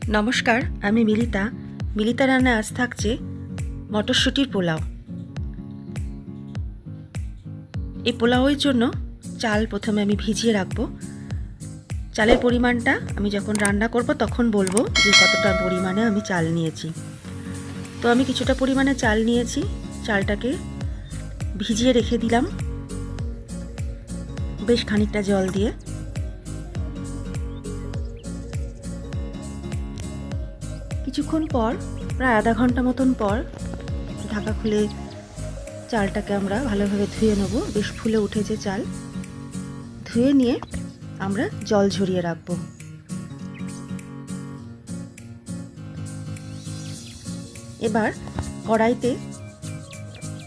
নমস্কার, আমি Militão. Militão রান্না আজ থাকছে মটরশুঁটির পোলাও। এই পোলাওয়ের জন্য চাল প্রথমে আমি ভিজিয়ে রাখবো। চালের পরিমাণটা আমি যখন রান্না করব তখন বলবো যে কতটা পরিমাণে আমি চাল নিয়েছি। তো আমি কিছুটা পরিমাণে চাল নিয়েছি, চালটাকে ভিজিয়ে রেখে দিলাম বেশ খানিকটা জল দিয়ে। কিছুক্ষণ পর, প্রায় আধা ঘন্টা মতন পর, ঢাকা খুলে চালটাকে আমরা ভালোভাবে ধুয়ে নেব। বেশ ফুলে উঠেছে চাল। ধুয়ে নিয়ে আমরা জল ঝরিয়ে রাখবো। এবার কড়াইতে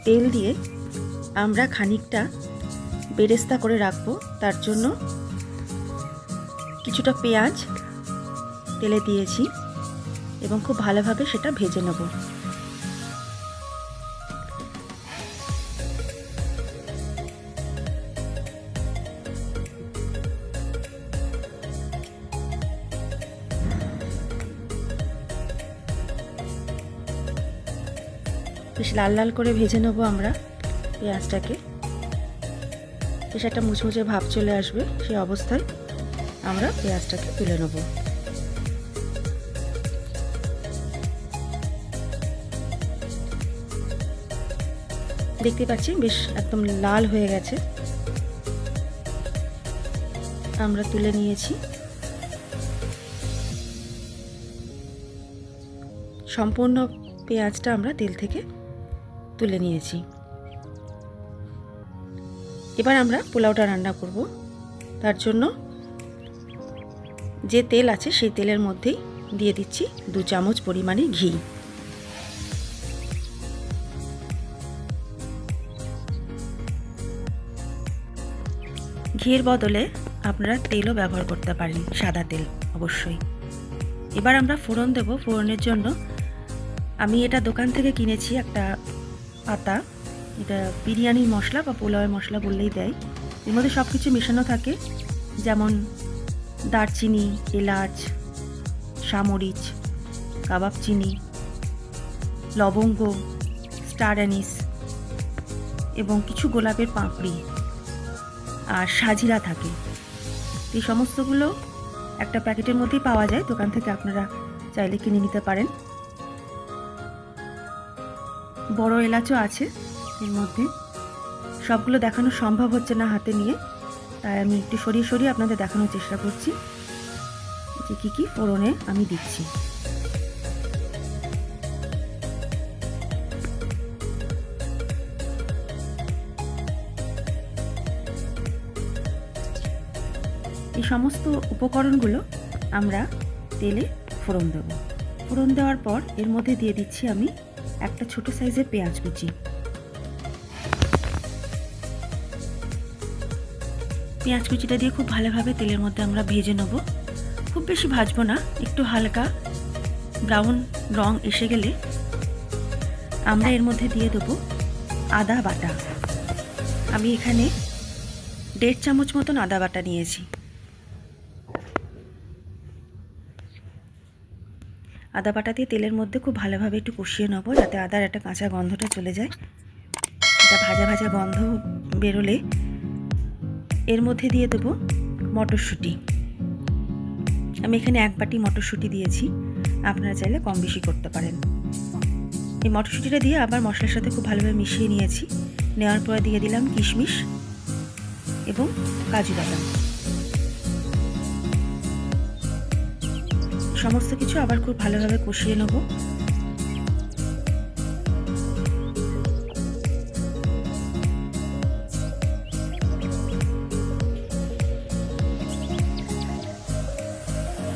তেল দিয়ে আমরা খানিকটা বেরেস্তা করে রাখবো। তার জন্য কিছুটা পেঁয়াজ তেলে দিয়েছি এবং খুব ভালোভাবে সেটা ভেজে নেব। বেশ লাল লাল করে ভেজে নেব আমরা পেঁয়াজটাকে। বেশ একটা মুচমুচে ভাব চলে আসবে, সেই অবস্থায় আমরা পেঁয়াজটাকে তুলে নেব। দেখতে পাচ্ছি বেশ একদম লাল হয়ে গেছে। আমরা তুলে নিয়েছি। সম্পূর্ণ পেঁয়াজটা আমরা তেল থেকে তুলে নিয়েছি। এবার আমরা পোলাওটা রান্না করব। তার জন্য যে তেল আছে সেই তেলের মধ্যেই দিয়ে দিচ্ছি 2 চামচ পরিমাণে ঘি। ঘিয়ের বদলে আপনারা তেলও ব্যবহার করতে পারেন, সাদা তেল অবশ্যই। এবার আমরা ফোড়ন দেব। ফোড়নের জন্য আমি এটা দোকান থেকে কিনেছি, একটা পাতা। এটা বিরিয়ানির মশলা বা পোলাওয়ের মশলা বললেই দেয়। এর মধ্যে সব কিছু মেশানো থাকে, যেমন দারচিনি, এলাচ, সামরিচ, কাবাব চিনি, লবঙ্গ, স্টার অ্যানিস এবং কিছু গোলাপের পাপড়ি আর সাজিরা থাকে। এই সমস্তগুলো একটা প্যাকেটের মধ্যেই পাওয়া যায়, দোকান থেকে আপনারা চাইলে কিনে নিতে পারেন। বড় এলাচও আছে এর মধ্যে। সবগুলো দেখানো সম্ভব হচ্ছে না হাতে নিয়ে, তাই আমি একটু সরিয়ে সরিয়ে আপনাদের দেখানোর চেষ্টা করছি যে কী কী ফোড়নে আমি দিচ্ছি। এই সমস্ত উপকরণগুলো আমরা তেলে ফোড়ন দেব। ফোড়ন দেওয়ার পর এর মধ্যে দিয়ে দিচ্ছি আমি একটা ছোট সাইজের পেঁয়াজ কুচি। পেঁয়াজ কুচিটা দিয়ে খুব ভালোভাবে তেলের মধ্যে আমরা ভেজে নেব। খুব বেশি ভাজবো না, একটু হালকা ব্রাউন রং এসে গেলে আমরা এর মধ্যে দিয়ে দেবো আদা বাটা। আমি এখানে 1.5 চামচ মতন আদা বাটা নিয়েছি। আদা বাটা দিয়ে তেলের মধ্যে খুব ভালোভাবে একটু কষিয়ে নেবো, যাতে আদার একটা কাঁচা গন্ধটা চলে যায়। এটা ভাজা ভাজা গন্ধ বেরোলে এর মধ্যে দিয়ে দেবো মটরশুঁটি। আমি এখানে 1 বাটি মটরশুঁটি দিয়েছি, আপনারা চাইলে কম বেশি করতে পারেন। এই মটরশুঁটিটা দিয়ে আবার মশলার সাথে খুব ভালোভাবে মিশিয়ে নিয়েছি। নেওয়ার পরে দিয়ে দিলাম কিশমিশ এবং কাজু বাদাম। সমস্ত কিছু আবার খুব ভালোভাবে কষিয়ে নেব।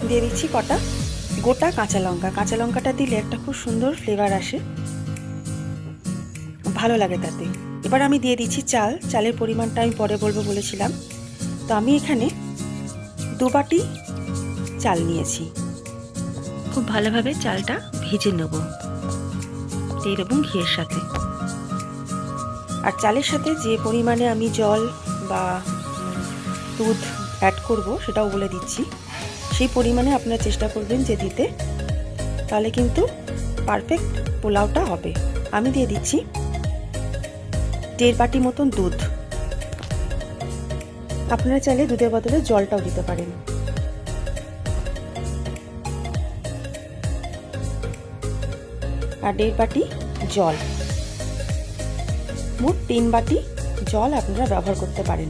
দিয়ে দিচ্ছি কটা গোটা কাঁচা লঙ্কা। কাঁচা লঙ্কাটা দিলে একটা খুব সুন্দর ফ্লেভার আসে, ভালো লাগে তাতে। এবার আমি দিয়ে দিচ্ছি চাল। চালের পরিমাণটা আমি পরে বলবো বলেছিলাম। তো আমি এখানে 2 বাটি চাল নিয়েছি। খুব ভালোভাবে চালটা ভেজে নেব তেল এবং ঘিয়ের সাথে। আর চালের সাথে যে পরিমাণে আমি জল বা দুধ অ্যাড করব সেটাও বলে দিচ্ছি। সেই পরিমাণে আপনারা চেষ্টা করবেন যে দিতে, তাহলে কিন্তু পারফেক্ট পোলাওটা হবে। আমি দিয়ে দিচ্ছি 1.5 বাটি মতন দুধ। আপনারা চাইলে দুধের বদলে জলটাও দিতে পারেন। আর 1.5 বাটি জল, মোট 3 বাটি জল আপনারা ব্যবহার করতে পারেন।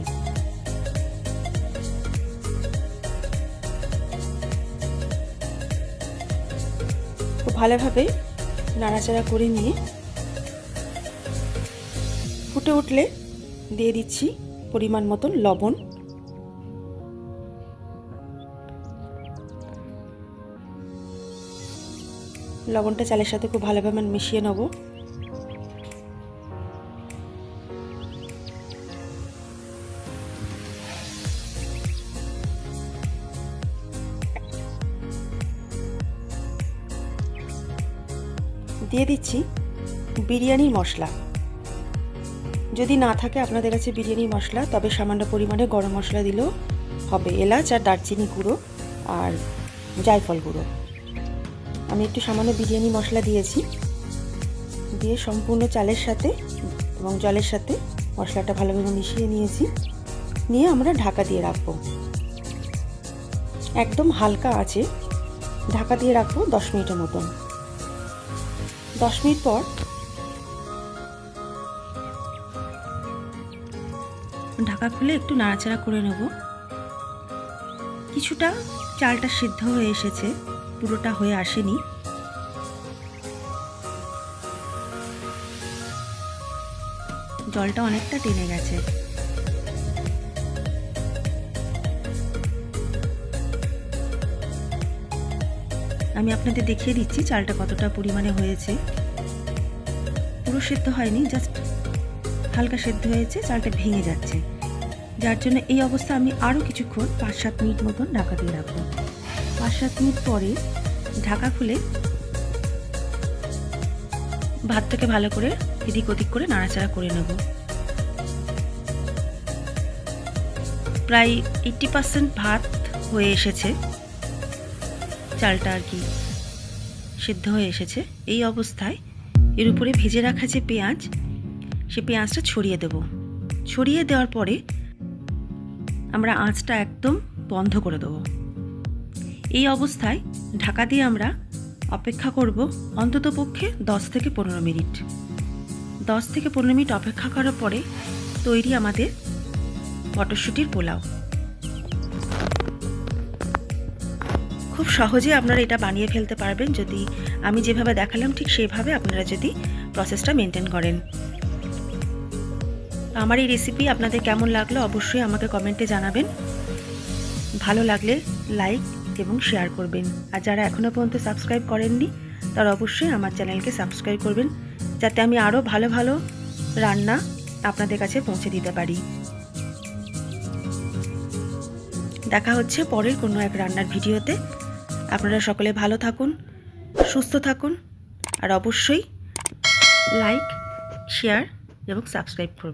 খুব ভালোভাবে নাড়াচাড়া করে নিয়ে ফুটে উঠলে দিয়ে দিচ্ছি পরিমাণ মতন লবণ। লবণটা চালের সাথে খুব ভালোভাবে মিশিয়ে নেব। দিয়ে দিচ্ছি বিরিয়ানির মশলা। যদি না থাকে আপনাদের কাছে বিরিয়ানির মশলা, তবে সামান্য পরিমাণে গরম মশলা দিলেও হবে। এলাচ আর দারচিনি গুঁড়ো আর জায়ফল গুঁড়ো। আমি একটু সামান্য বিরিয়ানি মশলা দিয়েছি। দিয়ে সম্পূর্ণ চালের সাথে এবং জলের সাথে মশলাটা ভালোভাবে মিশিয়ে নিয়েছি। নিয়ে আমরা ঢাকা দিয়ে রাখবো। একদম হালকা আঁচে ঢাকা দিয়ে রাখবো 10 মিনিটের মতন। 10 মিনিট পর ঢাকা খুলে একটু নাড়াচাড়া করে নেব। কিছুটা চালটা সিদ্ধ হয়ে এসেছে, পুরোটা হয়ে আসেনি। জলটা অনেকটা টেনে গেছে। আমি আপনাদের দেখিয়ে দিচ্ছি চালটা কতটা পরিমাণে হয়েছে। পুরো সিদ্ধ হয়নি, জাস্ট হালকা সিদ্ধ হয়েছে, চালটা ভেঙে যাচ্ছে। যার জন্য এই অবস্থা আমি আরও কিছুক্ষণ 5-7 মিনিট মতন ঢাকা দিয়ে রাখবো। 5-7 মিনিট পরে ঢাকা খুলে ভাতটাকে ভালো করে এদিক ওদিক করে নাড়াচাড়া করে নেব। প্রায় 80% ভাত হয়ে এসেছে, চালটা আর কি সিদ্ধ হয়ে এসেছে। এই অবস্থায় এর উপরে ভেজে রাখা যে পেঁয়াজ, সে পেঁয়াজটা ছড়িয়ে দেব। ছড়িয়ে দেওয়ার পরে আমরা আঁচটা একদম বন্ধ করে দেব। এই অবস্থায় ঢাকা দিয়ে আমরা অপেক্ষা করব অন্ততপক্ষে 10 থেকে 15 মিনিট। 10 থেকে 15 মিনিট অপেক্ষা করার পরে তৈরি আমাদের মটরশুঁটির পোলাও। খুব সহজে আপনারা এটা বানিয়ে ফেলতে পারবেন যদি আমি যেভাবে দেখালাম ঠিক সেভাবে আপনারা যদি প্রসেসটা মেনটেন করেন। আমার এই রেসিপি আপনাদের কেমন লাগলো অবশ্যই আমাকে কমেন্টে জানাবেন। ভালো লাগলে লাইক এবং শেয়ার করবেন। আর যারা এখনও পর্যন্ত সাবস্ক্রাইব করেননি তারা অবশ্যই আমার চ্যানেলকে সাবস্ক্রাইব করবেন, যাতে আমি আরও ভালো ভালো রান্না আপনাদের কাছে পৌঁছে দিতে পারি। দেখা হচ্ছে পরের কোনো এক রান্নার ভিডিওতে। আপনারা সকলে ভালো থাকুন, সুস্থ থাকুন, আর অবশ্যই লাইক, শেয়ার এবং সাবস্ক্রাইব করুন।